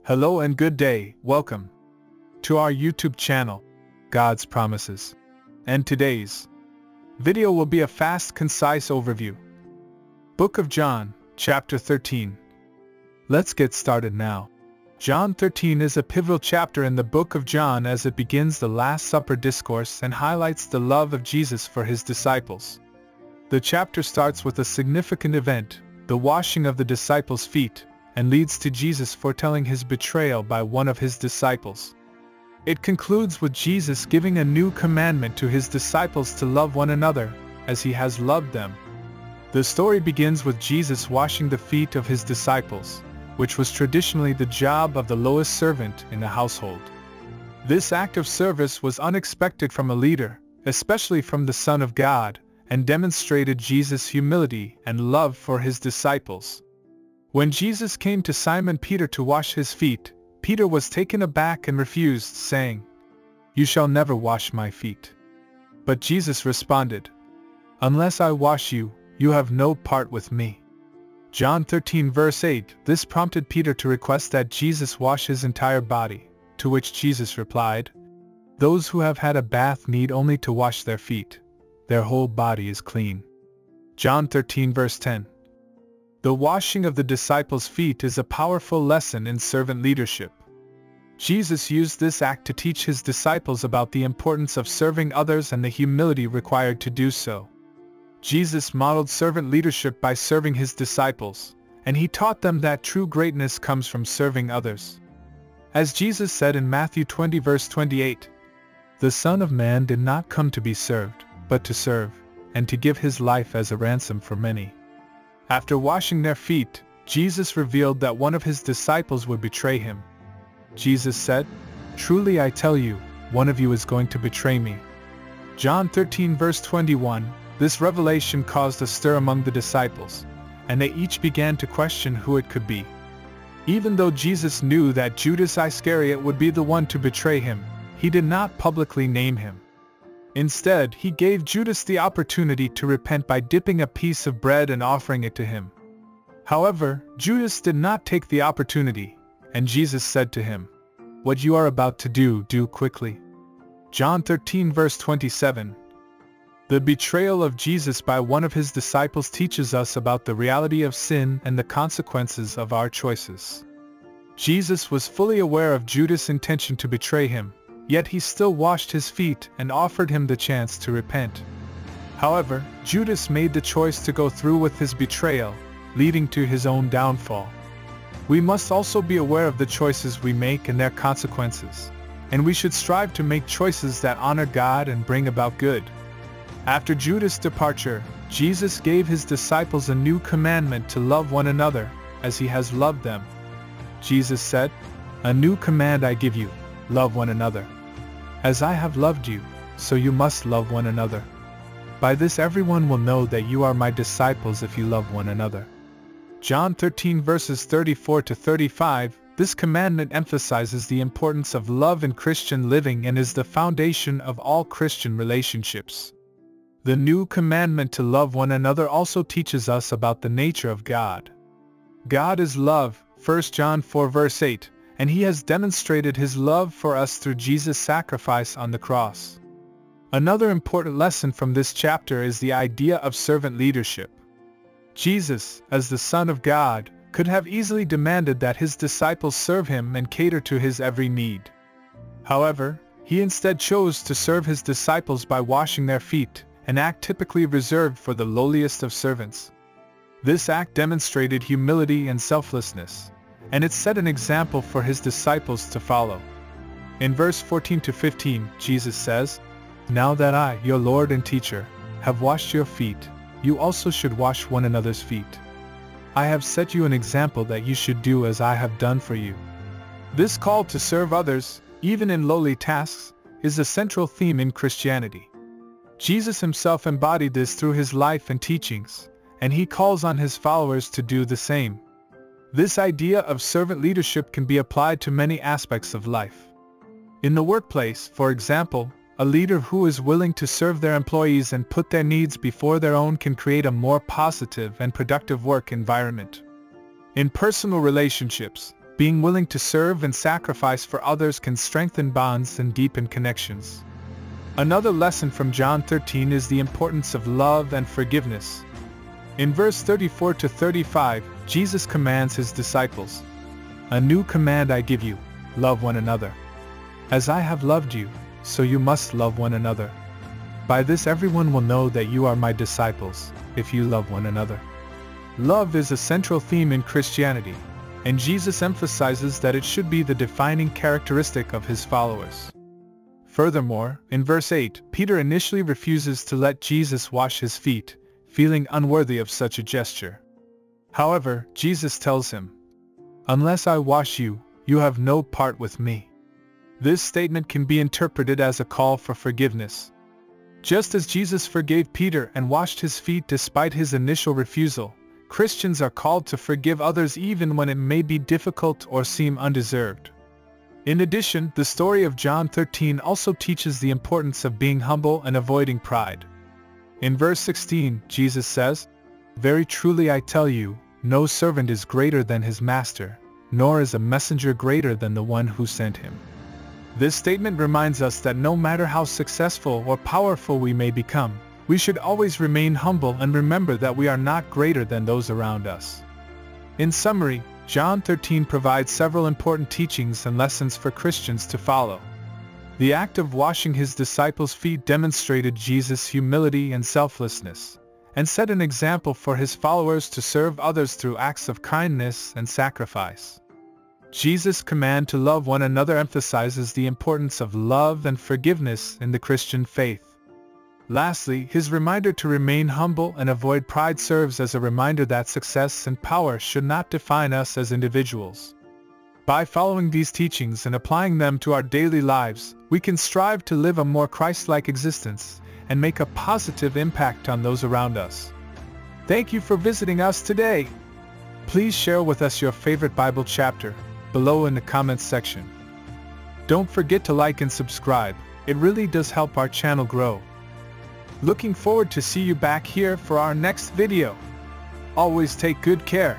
Hello and good day, welcome to our YouTube channel, God's Promises. And today's video will be a fast, concise overview. Book of John, chapter 13. Let's get started now. John 13 is a pivotal chapter in the book of John as it begins the Last Supper discourse and highlights the love of Jesus for his disciples. The chapter starts with a significant event, the washing of the disciples' feet, and leads to Jesus foretelling his betrayal by one of his disciples. It concludes with Jesus giving a new commandment to his disciples to love one another, as he has loved them. The story begins with Jesus washing the feet of his disciples, which was traditionally the job of the lowest servant in the household. This act of service was unexpected from a leader, especially from the Son of God, and demonstrated Jesus' humility and love for his disciples. When Jesus came to Simon Peter to wash his feet, Peter was taken aback and refused, saying, "You shall never wash my feet." But Jesus responded, "Unless I wash you, you have no part with me." John 13 verse 8, this prompted Peter to request that Jesus wash his entire body, to which Jesus replied, "Those who have had a bath need only to wash their feet. Their whole body is clean." John 13 verse 10. The washing of the disciples' feet is a powerful lesson in servant leadership. Jesus used this act to teach his disciples about the importance of serving others and the humility required to do so. Jesus modeled servant leadership by serving his disciples, and he taught them that true greatness comes from serving others. As Jesus said in Matthew 20 verse 28, "The Son of Man did not come to be served, but to serve, and to give his life as a ransom for many." After washing their feet, Jesus revealed that one of his disciples would betray him. Jesus said, "Truly I tell you, one of you is going to betray me." John 13 verse 21, this revelation caused a stir among the disciples, and they each began to question who it could be. Even though Jesus knew that Judas Iscariot would be the one to betray him, he did not publicly name him. Instead, he gave Judas the opportunity to repent by dipping a piece of bread and offering it to him. However, Judas did not take the opportunity, and Jesus said to him, "What you are about to do quickly." John 13 verse 27. The betrayal of Jesus by one of his disciples teaches us about the reality of sin and the consequences of our choices. Jesus was fully aware of Judas' intention to betray him, yet he still washed his feet and offered him the chance to repent. However, Judas made the choice to go through with his betrayal, leading to his own downfall. We must also be aware of the choices we make and their consequences, and we should strive to make choices that honor God and bring about good. After Judas' departure, Jesus gave his disciples a new commandment to love one another, as he has loved them. Jesus said, "A new command I give you, love one another. As I have loved you, so you must love one another. By this everyone will know that you are my disciples if you love one another." John 13 verses 34 to 35, this commandment emphasizes the importance of love in Christian living and is the foundation of all Christian relationships. The new commandment to love one another also teaches us about the nature of God. God is love, 1 John 4 verse 8, and he has demonstrated his love for us through Jesus' sacrifice on the cross. Another important lesson from this chapter is the idea of servant leadership. Jesus, as the Son of God, could have easily demanded that his disciples serve him and cater to his every need. However, he instead chose to serve his disciples by washing their feet, an act typically reserved for the lowliest of servants. This act demonstrated humility and selflessness, and it set an example for his disciples to follow. In verse 14 to 15, Jesus says, "Now that I, your Lord and teacher, have washed your feet, you also should wash one another's feet. I have set you an example that you should do as I have done for you." This call to serve others, even in lowly tasks, is a central theme in Christianity. Jesus himself embodied this through his life and teachings, and he calls on his followers to do the same. This idea of servant leadership can be applied to many aspects of life. In the workplace, for example, a leader who is willing to serve their employees and put their needs before their own can create a more positive and productive work environment. In personal relationships, Being willing to serve and sacrifice for others can strengthen bonds and deepen connections. Another lesson from John 13 is the importance of love and forgiveness. In verse 34 to 35, Jesus commands his disciples, "A new command I give you, love one another. As I have loved you, so you must love one another. By this everyone will know that you are my disciples, if you love one another." Love is a central theme in Christianity, and Jesus emphasizes that it should be the defining characteristic of his followers. Furthermore, in verse 8, Peter initially refuses to let Jesus wash his feet, feeling unworthy of such a gesture. However, Jesus tells him, "Unless I wash you, you have no part with me." This statement can be interpreted as a call for forgiveness. Just as Jesus forgave Peter and washed his feet despite his initial refusal, Christians are called to forgive others even when it may be difficult or seem undeserved. In addition, the story of John 13 also teaches the importance of being humble and avoiding pride. In verse 16, Jesus says, "Very truly I tell you, no servant is greater than his master, nor is a messenger greater than the one who sent him." This statement reminds us that no matter how successful or powerful we may become, we should always remain humble and remember that we are not greater than those around us. In summary, John 13 provides several important teachings and lessons for Christians to follow. The act of washing his disciples' feet demonstrated Jesus' humility and selflessness, and set an example for his followers to serve others through acts of kindness and sacrifice. Jesus' command to love one another emphasizes the importance of love and forgiveness in the Christian faith. Lastly, his reminder to remain humble and avoid pride serves as a reminder that success and power should not define us as individuals. By following these teachings and applying them to our daily lives, we can strive to live a more Christ-like existence and make a positive impact on those around us. Thank you for visiting us today. Please share with us your favorite Bible chapter below in the comments section. Don't forget to like and subscribe. It really does help our channel grow. Looking forward to see you back here for our next video. Always take good care.